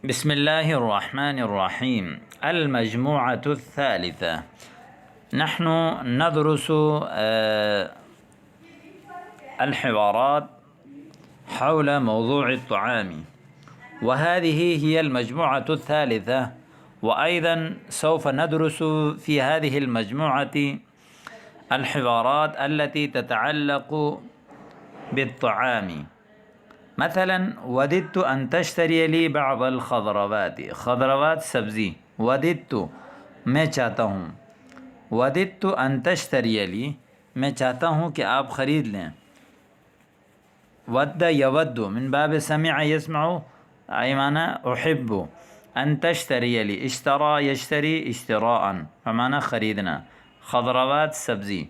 بسم الله الرحمن الرحيم. المجموعة الثالثة. نحن ندرس الحوارات حول موضوع الطعام، وهذه هي المجموعة الثالثة، وأيضا سوف ندرس في هذه المجموعة الحوارات التي تتعلق بالطعام. مثلا وددت أن تشتري لي بعض الخضروات، خضروات سبزی، وددت میں چاہتا ہوں، وددت أن تشتري لي میں چاہتا ہوں کہ آپ خرید لیں، ود یود من باب سمع يسمع أي معنی أحب، أن تشتري لي اشترى يشتري اشتراء فمعنی خریدنا، خضروات سبزی.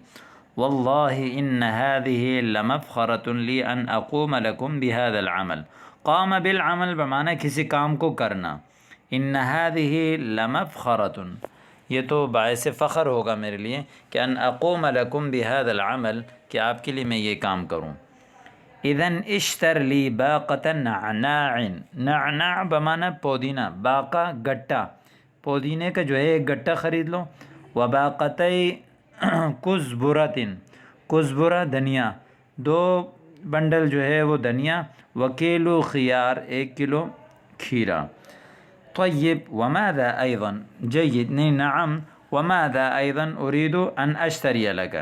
والله إن هذه لمفخرة لي أن أقوم لكم بهذا العمل. قام بالعمل بمعنی کسی کام کو کرنا. إن هذه لمفخرة، یہ تو باعث فخر ہوگا میرے لیے کہ أن أقوم لكم بهذا العمل، کہ آپ کے لیے میں یہ کام کروں. إذن اشتر لي باقة نعناع، نعناع بمعنی پودینہ، باقہ گٹا، پودینے کا جو ہے ایک گٹا خرید لو. وباقتي کزبرۃ، کزبرہ دھنیا، دو بنڈل جو ہے وہ دھنیا. وکیلو خیار، ایک کلو کھیرا. طيب وماذا أيضا، جيد، نعم. وماذا أيضا أريد أن أشتري لك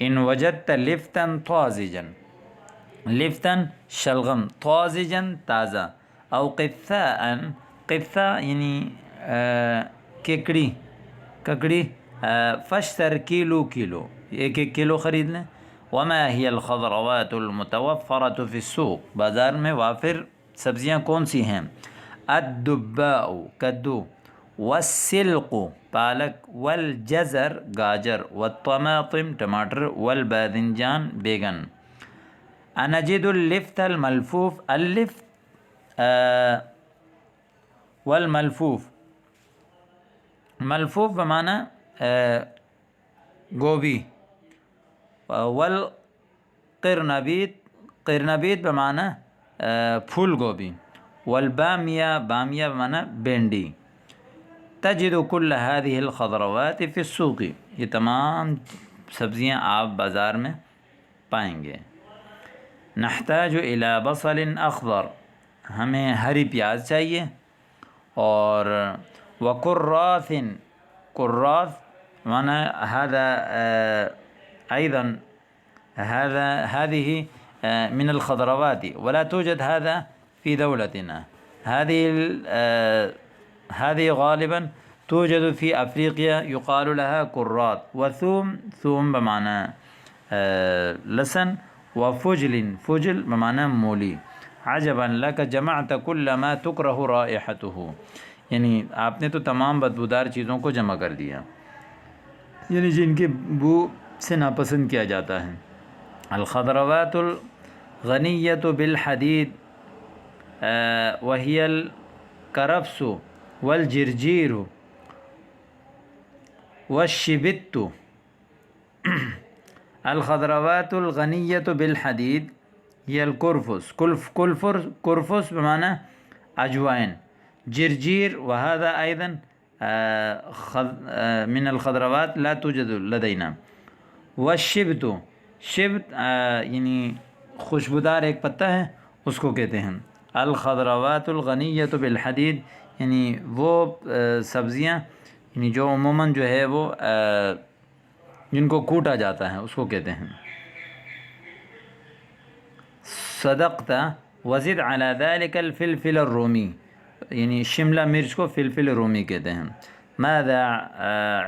إن وجدت لفتا طازجا، لفتا شلغم، طازجا تازہ، أو قثاء، قثاء یعنی ککڑی، ککڑی، فاشتر کیلو، کیلو، ایک ایک کلو خرید لیں. وما هي الخضروات المتوفرة في السوق، بازار میں وافر سبزیاں کون سی ہیں؟ الدباء، کدو، والسلق، پالک، والجزر، گاجر، والطماطم، ٹماٹر، والباذنجان، بیگن. انجد اللفت الملفوف، اللفت والملفوف، ملفوف بمعنی گوبھی، والقرنبیط، قرنبیط بمعنی پھول گوبھی. والبامیہ، بامیہ بمعنی بھنڈی. تجد كل هذه الخضروات في السوق، یہ تمام سبزیاں آپ بازار میں پائیں گے. نحتاج إلى بصل أخضر، ہمیں ہری پیاز چاہیے. اور وكراث، كراث معنی هذا أيضا هذه من الخضروات، ولا توجد هذا في دولتنا. هذه غالبا توجد في أفريقيا، يقال لها كرات. وثوم، ثوم بمعنى لسن. وفجل، فجل بمعنى مولی. عجبا لك جمعت كل ما تكره رائحته، یعنی آپ نے تو تمام بدبودار چیزوں کو جمع کر دیا، یعنی جن کی بو سے ناپسند کیا جاتا ہے. الخضروات الغنیۃ بالحدید وهي الكرفس والجرجیر والشبت. الخضروات الغنیۃ بالحدید هي الكرفس، كرفس بمعنى اجوائن. جرجير، وهذا أيضا من الخضروات لا توجد لدينا. والشبت، شبت یعنی خوشبودار ایک پتہ ہے، اس کو کہتے ہیں. الخضروات الغنیۃ بالحدید یعنی وہ سبزیاں یعنی جو عموماً جو ہے وہ جن کو کوٹا جاتا ہے اس کو کہتے ہیں. صدقت. وزد على ذلك الفلفل الرومی، یعنی شملہ مرچ کو فلفل رومی کہتے ہیں. ماذا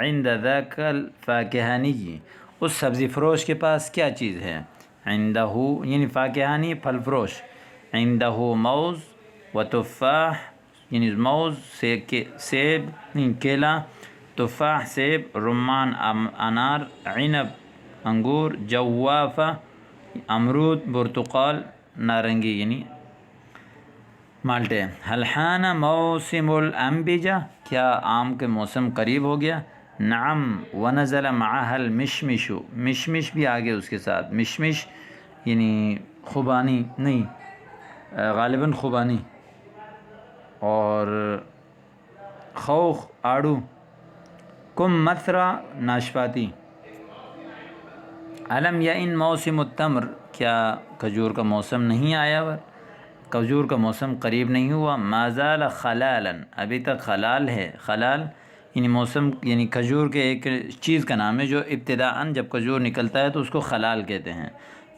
عند ذاك الفاکہانی، اس سبزی فروش کے پاس کیا چیز ہے؟ عندہ یعنی فاکہانی پھل فروش. عندہ موز و تفاح، یعنی موز سیب، یعنی کیلا، تفاح سیب، رمان انار، عنب انگور، جوافہ امرود، برتقال نارنگی یعنی مالٹے. هل حان موسم الانبجہ، کیا آم کے موسم قریب ہو گیا؟ نعم. ونزل معها المشمش، مشمش بھی آگے اس کے ساتھ. مشمش یعنی خوبانی نہیں، غالباً خوبانی. اور خوخ آڑو، کم مثرا ناشپاتی، علم یا ان موسم التمر کیا کھجور کا موسم نہیں آیا ہوا، کھجور کا موسم قریب نہیں ہوا، ما زال خلالا ابھی تک خلال ہے، خلال یعنی موسم یعنی کھجور کے ایک چیز کا نام ہے جو ابتداءً جب کھجور نکلتا ہے تو اس کو خلال کہتے ہیں،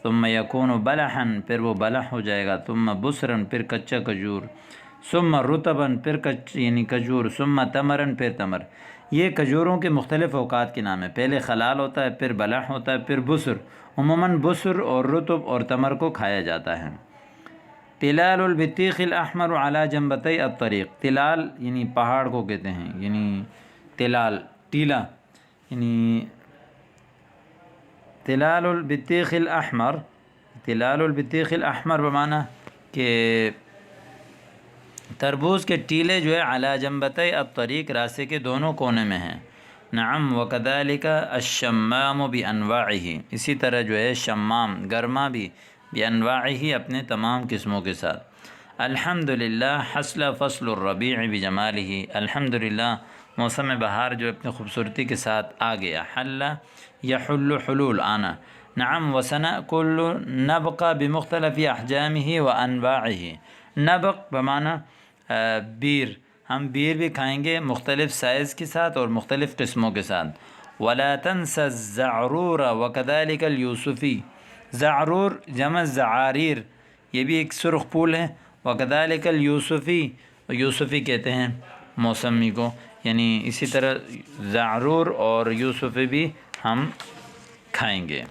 ثم یکون بلحا پھر وہ بلح ہو جائے گا، ثم بسرا پھر کچا کھجور، ثم رطبا پھر یعنی کھجور، ثم تمرا پھر تمر۔ یہ کھجوروں کے مختلف اوقات کے نام ہے، پہلے خلال ہوتا ہے، پھر بلح ہوتا ہے، پھر بسر۔ عموماً بسر اور رطب اور تمر کو کھایا جاتا ہے۔ تلال البطیخ الاحمر علی جنبتی الطریق، تلال یعنی پہاڑ کو کہتے ہیں، یعنی تلال ٹیلا، یعنی تلال البطیخ الاحمر، تلال البطیخ الاحمر بمعنی کہ تربوز کے ٹیلے جو ہے علی جنبتی الطریق راستے کے دونوں کونے میں ہیں۔ نعم وکذالک الشمام بانواعہ، اسی طرح جو ہے شمام گرما بھی بانواعہ اپنے تمام قسموں کے ساتھ۔ الحمدللہ حصل فصل الربیع بجمالہ، الحمدللہ موسم بہار جو اپنی خوبصورتی کے ساتھ آ گیا، حل یحل حلول آنا، نعم وسنأکل نبق بمختلف احجامہ وانواعہ، نبق بمعنی بیر، ہم بیر بھی کھائیں گے مختلف سائز کے ساتھ اور مختلف قسموں کے ساتھ۔ ولا تنس الزعرور وکذالک اليوسفی، زعرور جمع زعاریر، یہ بھی ایک سرخ پھول ہے، وکذالک اليوسفی، یوسفی کہتے ہیں موسمی کو، یعنی اسی طرح زعرور اور یوسفی بھی ہم کھائیں گے۔